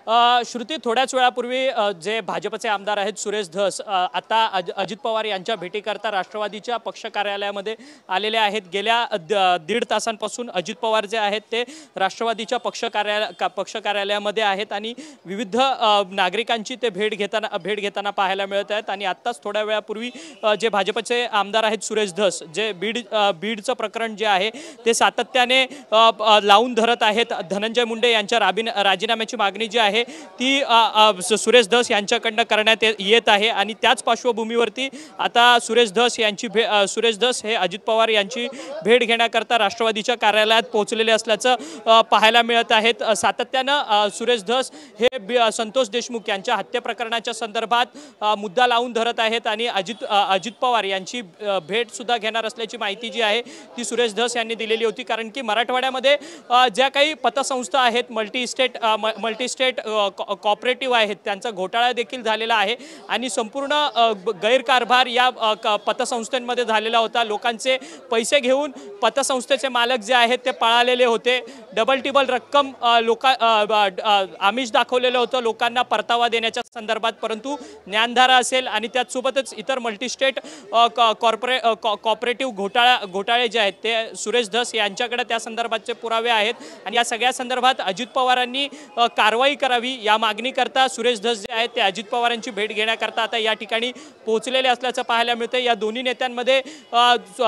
श्रुती, थोड्याच वेळापूर्वी जे भाजपचे आमदार आहेत सुरेश धस आता अजित पवार यांच्या भेटीकरता राष्ट्रवादीच्या पक्ष कार्यालयामध्ये आलेले आहेत। गेल्या दीड तासांपासून अजित पवार जे आहेत ते राष्ट्रवादीच्या पक्ष कार्यालयामध्ये आहेत आणि विविध नागरिकांची ते भेट घेताना पाहायला मिळत आहेत। आणि आत्ताच थोड्या वेळापूर्वी जे भाजपचे आमदार आहेत सुरेश धस, जे बीडचं प्रकरण जे आहे ते सातत्याने लावून धरत आहेत। धनंजय मुंडे यांच्या राजीनाम्याची मागणी जी आहे ती सुरेश धस यांच्याकडनं करण्यात येत आहे आणि त्याच पार्श्वभूमीवरती आता सुरेश धस हे अजित पवार यांची भेट घेण्याकरता राष्ट्रवादीच्या कार्यालयात पोहोचलेले असल्याचं पाहायला मिळत आहेत। सातत्यानं सुरेश धस हे संतोष देशमुख यांच्या हत्या प्रकरणाच्या संदर्भात मुद्दा लावून धरत आहेत आणि अजित पवार यांची भेट सुद्धा घेणार असल्याची माहिती जी आहे ती सुरेश धस यांनी दिलेली होती। कारण की मराठवाड्यामध्ये ज्या काही पतसंस्था आहेत, मल्टी स्टेट कॉपरेटिव्ह आहेत, त्यांचा घोटाळा देखील झालेला आहे आणि संपूर्ण गैरकारभार या पतसंस्थांमध्ये झालेला होता। लोकांचे पैसे घेऊन पतसंस्थेचे मालक जे आहेत ते पळालेले होते। डबल टिबल रक्कम आमिष दाखवलेलं होतं लोकांना परतावा देण्याच्या संदर्भात, परंतु ज्ञानधारा असेल आणि त्याचसोबतच इतर मल्टीस्टेट कॉपरेटिव्ह घोटाळे जे आहेत ते सुरेश धस यांच्याकडे त्या संदर्भातचे पुरावे आहेत आणि या सगळ्या संदर्भात अजित पवारांनी कारवाई करावी या मागणीकरता सुरेश धस जे आहेत ते अजित पवारांची भेट घेण्याकरता आता या ठिकाणी पोहोचलेले असल्याचं पाहायला मिळतं। या दोन्ही नेत्यांमध्ये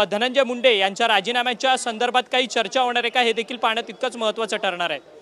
धनंजय मुंडे यांच्या राजीनाम्याच्या संदर्भात काही चर्चा होणार आहे का, हे देखील पाहणं तितकंच महत्त्वाचं ठरणार आहे।